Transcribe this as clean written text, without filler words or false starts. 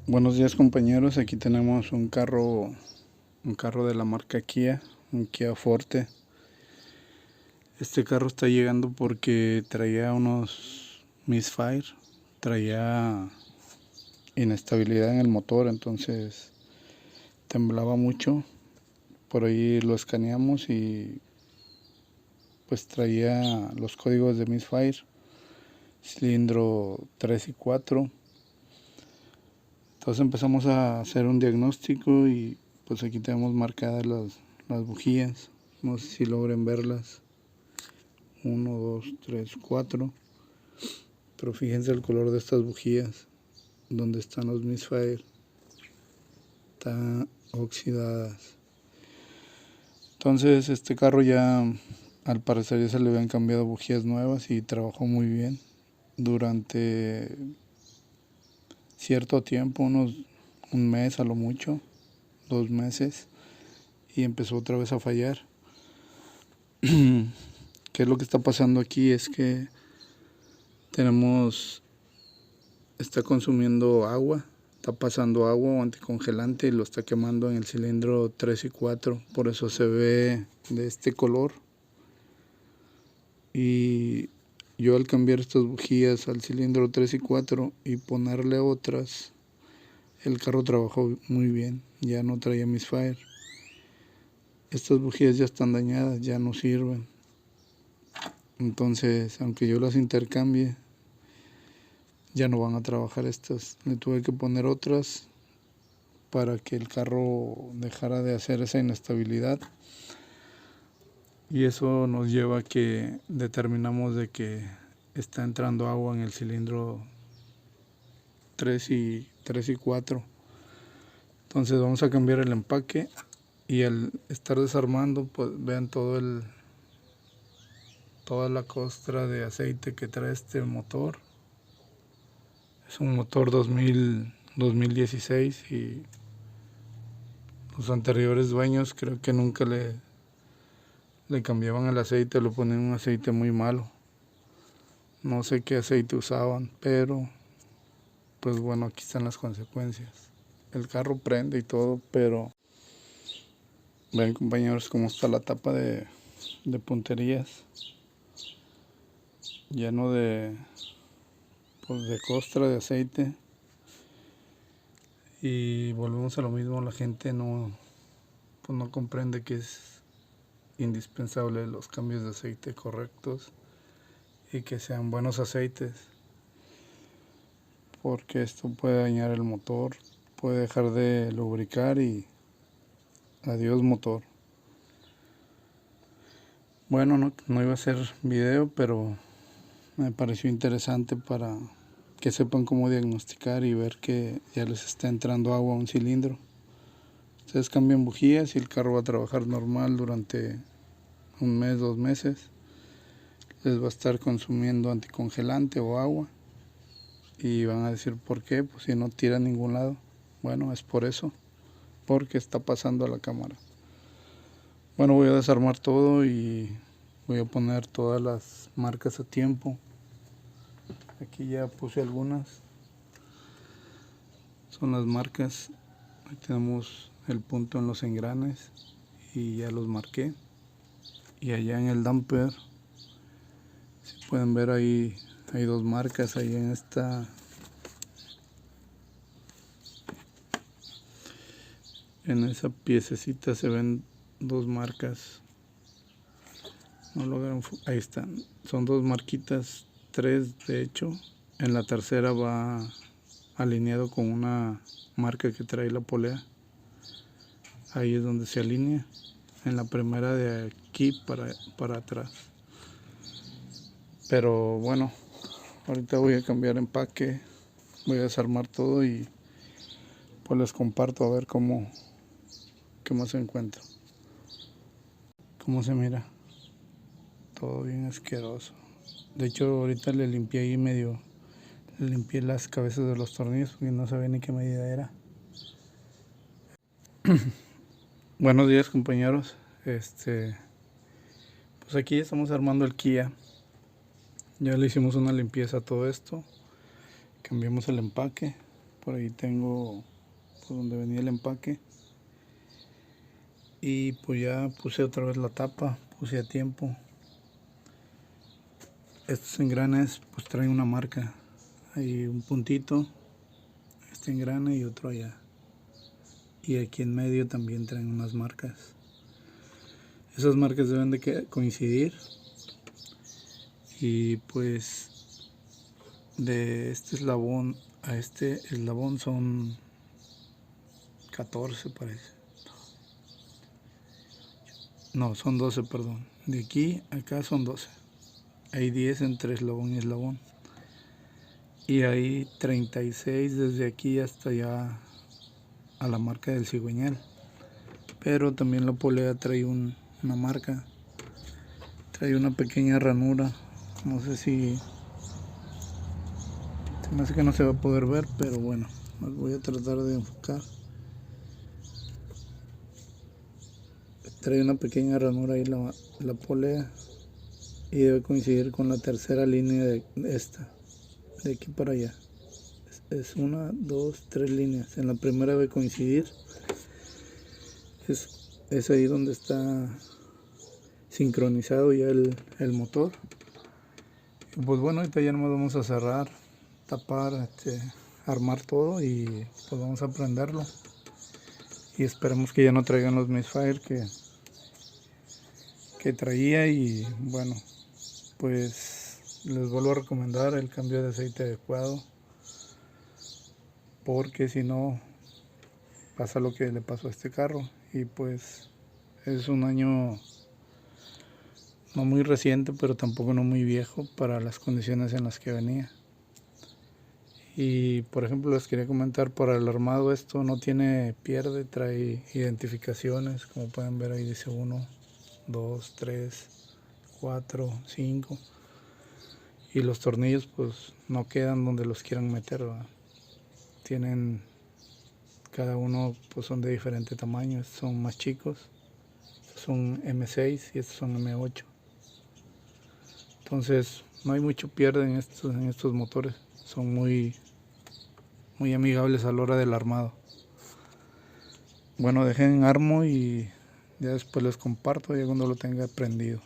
Buenos días compañeros, aquí tenemos un carro de la marca Kia, un Kia Forte. Este carro está llegando porque traía unos misfire, traía inestabilidad en el motor, entonces temblaba mucho. Por ahí lo escaneamos y pues traía los códigos de misfire, cilindro 3 y 4. Entonces empezamos a hacer un diagnóstico y pues aquí tenemos marcadas las bujías. No sé si logren verlas. 1, 2, 3, 4. Pero fíjense el color de estas bujías. Donde están los misfire. Están oxidadas. Entonces este carro ya al parecer ya se le habían cambiado bujías nuevas y trabajó muy bien. Durante cierto tiempo, un mes a lo mucho, 2 meses, y empezó otra vez a fallar. ¿Qué es lo que está pasando aquí? Es que está consumiendo agua, está pasando agua o anticongelante y lo está quemando en el cilindro 3 y 4, por eso se ve de este color. Y yo al cambiar estas bujías al cilindro 3 y 4 y ponerle otras, el carro trabajó muy bien, ya no traía misfire. Estas bujías ya están dañadas, ya no sirven. Entonces, aunque yo las intercambie, ya no van a trabajar estas. Le tuve que poner otras para que el carro dejara de hacer esa inestabilidad. Y eso nos lleva a que determinamos de que está entrando agua en el cilindro 3 y 4. Entonces vamos a cambiar el empaque y al estar desarmando, pues vean toda la costra de aceite que trae este motor. Es un motor 2016 y los anteriores dueños creo que nunca le cambiaban el aceite, le ponían un aceite muy malo. No sé qué aceite usaban, pero pues bueno, aquí están las consecuencias. El carro prende y todo, pero ven compañeros cómo está la tapa de punterías, lleno de costra de aceite. Y volvemos a lo mismo, la gente no comprende que es indispensable los cambios de aceite correctos y que sean buenos aceites, porque esto puede dañar el motor, puede dejar de lubricar y adiós motor. Bueno, no iba a hacer video, pero me pareció interesante para que sepan cómo diagnosticar y ver que ya les está entrando agua a un cilindro. Ustedes cambian bujías y el carro va a trabajar normal durante un mes, 2 meses. Les va a estar consumiendo anticongelante o agua y van a decir ¿por qué? Pues si no tira a ningún lado. Bueno, es por eso, porque está pasando a la cámara. Bueno, voy a desarmar todo y voy a poner todas las marcas a tiempo. Aquí ya puse algunas, son las marcas. Aquí tenemos el punto en los engranes y ya los marqué. Y allá en el damper, si pueden ver ahí, hay 2 marcas. Ahí en esa piececita se ven 2 marcas. No logran, ahí están, son 2 marquitas, 3 de hecho. En la tercera va alineado con una marca que trae la polea. Ahí es donde se alinea. En la primera de aquí para atrás. Pero bueno, ahorita voy a cambiar empaque, voy a desarmar todo y pues les comparto a ver qué más encuentro. Cómo se mira, todo bien asqueroso. De hecho ahorita le limpié ahí le limpié las cabezas de los tornillos porque no sabía ni qué medida era. Buenos días compañeros, pues aquí ya estamos armando el Kia. Ya le hicimos una limpieza a todo esto, cambiamos el empaque, Por ahí tengo pues, donde venía el empaque. Y pues ya puse otra vez la tapa, puse a tiempo. Estos engranes pues traen una marca. Hay un puntito, este engrane y otro allá. Y aquí en medio también traen unas marcas. Esas marcas deben de coincidir. Y pues de este eslabón a este eslabón son 14 parece. No, son 12, perdón. De aquí a acá son 12. Hay 10 entre eslabón y eslabón. Y hay 36 desde aquí hasta allá a la marca del cigüeñal. Pero también la polea trae una marca. Trae una pequeña ranura. No sé si... Se me hace que no se va a poder ver, pero bueno, voy a tratar de enfocar. Trae una pequeña ranura ahí la polea. Y debe coincidir con la tercera línea de esta. De aquí para allá. Es una, dos, tres líneas. En la primera debe coincidir. Es ahí donde está sincronizado ya el motor. Y pues bueno, ahorita ya nomás vamos a cerrar, tapar, armar todo y pues vamos a prenderlo. Y esperemos que ya no traigan los misfire que traía. Y bueno, pues les vuelvo a recomendar el cambio de aceite adecuado, porque si no pasa lo que le pasó a este carro. Y pues es un año no muy reciente, pero tampoco no muy viejo para las condiciones en las que venía. Y por ejemplo les quería comentar, para el armado esto no tiene pierde, trae identificaciones, como pueden ver ahí dice 1, 2, 3, 4, 5. Y los tornillos pues no quedan donde los quieran meter, ¿verdad? Tienen, cada uno pues son de diferente tamaño. Estos son más chicos, estos son M6 y estos son M8. Entonces no hay mucho pierde en estos motores, son muy amigables a la hora del armado. Bueno, dejen armo y ya después les comparto ya cuando lo tenga prendido.